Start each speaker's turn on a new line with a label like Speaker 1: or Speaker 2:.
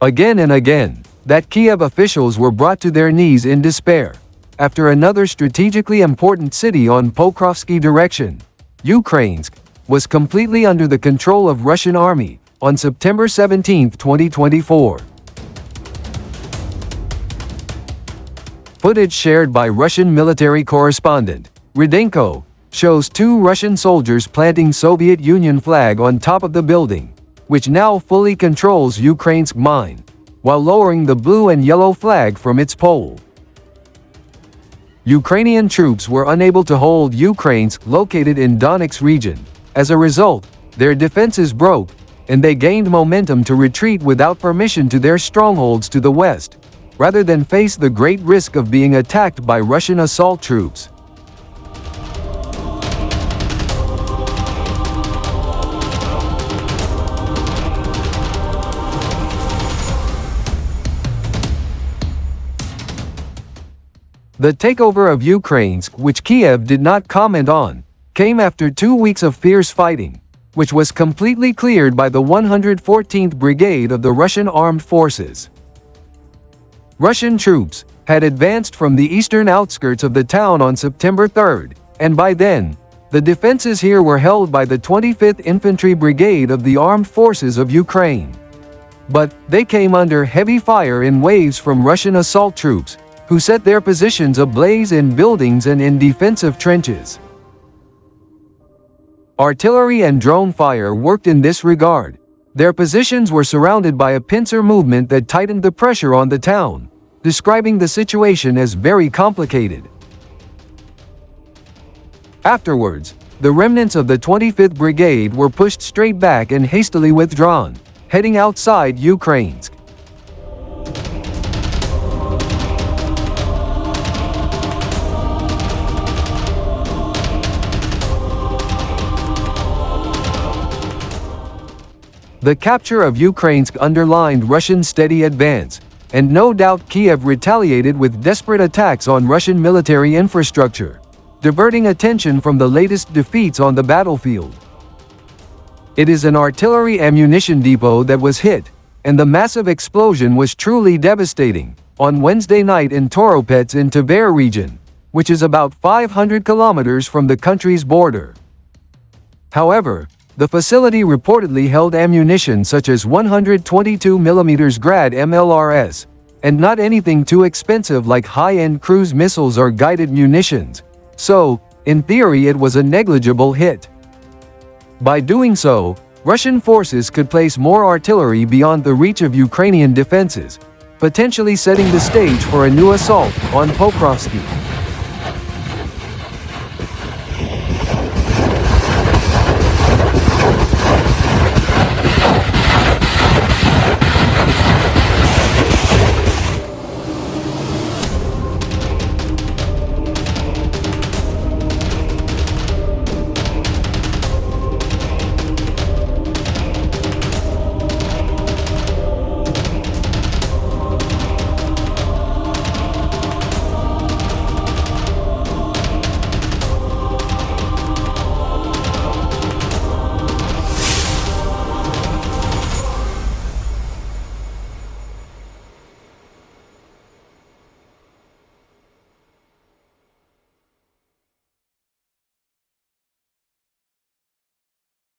Speaker 1: Again and again, that Kiev officials were brought to their knees in despair. After another strategically important city on Pokrovsky direction, Ukrainsk, was completely under the control of Russian army on September 17, 2024. Footage shared by Russian military correspondent Rudenko shows two Russian soldiers planting Soviet Union flag on top of the building, which now fully controls Ukrainsk Mine, while lowering the blue and yellow flag from its pole. Ukrainian troops were unable to hold Ukrainsk, located in Donetsk region. As a result, their defenses broke, and they gained momentum to retreat without permission to their strongholds to the west, rather than face the great risk of being attacked by Russian assault troops. The takeover of Ukrainsk, which Kiev did not comment on, came after 2 weeks of fierce fighting, which was completely cleared by the 114th Brigade of the Russian Armed Forces. Russian troops had advanced from the eastern outskirts of the town on September 3rd, and by then, the defenses here were held by the 25th Infantry Brigade of the Armed Forces of Ukraine. But they came under heavy fire in waves from Russian assault troops, who set their positions ablaze in buildings and in defensive trenches. Artillery and drone fire worked in this regard. Their positions were surrounded by a pincer movement that tightened the pressure on the town, describing the situation as very complicated. Afterwards, the remnants of the 25th Brigade were pushed straight back and hastily withdrawn, heading outside Ukrainsk. The capture of Ukrainsk underlined Russian steady advance, and no doubt Kiev retaliated with desperate attacks on Russian military infrastructure, diverting attention from the latest defeats on the battlefield. It is an artillery ammunition depot that was hit, and the massive explosion was truly devastating, on Wednesday night in Toropets in Tver region, which is about 500 kilometers from the country's border. However, the facility reportedly held ammunition such as 122mm Grad MLRS, and not anything too expensive like high-end cruise missiles or guided munitions, so, in theory it was a negligible hit. By doing so, Russian forces could place more artillery beyond the reach of Ukrainian defenses, potentially setting the stage for a new assault on Pokrovsky.